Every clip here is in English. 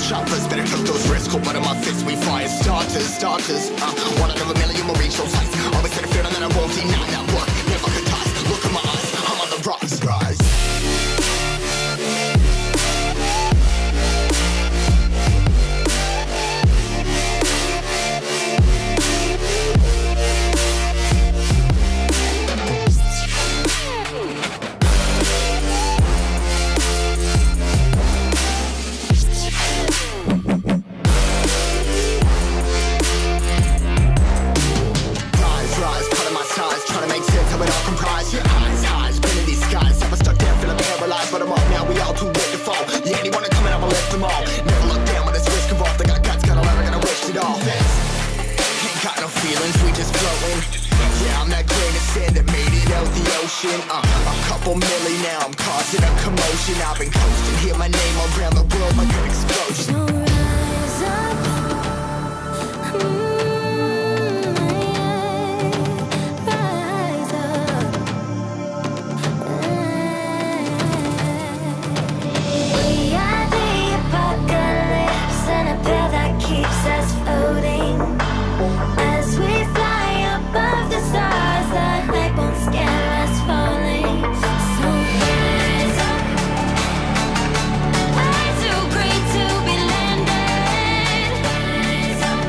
choppers. Better took those risks, cold blood in my fists, we fire starters. One out of a million, will reach those heights. Always had a feeling that I won't deny that work. Never could toss, look in my eyes, I'm on the rise. A couple milli now, I'm causing a commotion. I've been coasting, hear my name around the world like an explosion. So rise up, rise up. We are the apocalypse, and a pill that keeps us floating. As we fly above the stars, the light won't scare us falling. So rise up, way too great to be landed. Rise up,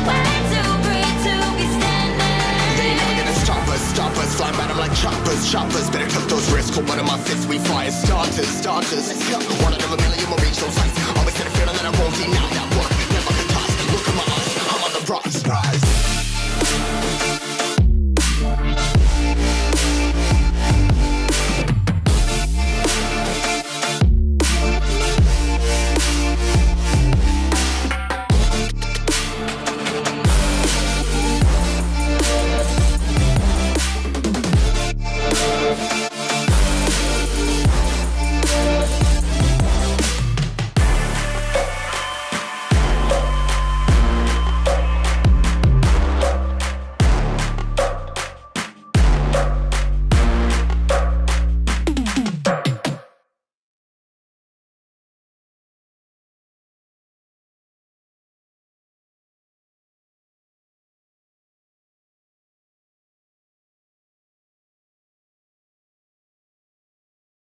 way too great to be standing. They ain't never gonna stop us, flying by them like choppers. Better took those risks, cold blood in my fists, we fire starters. One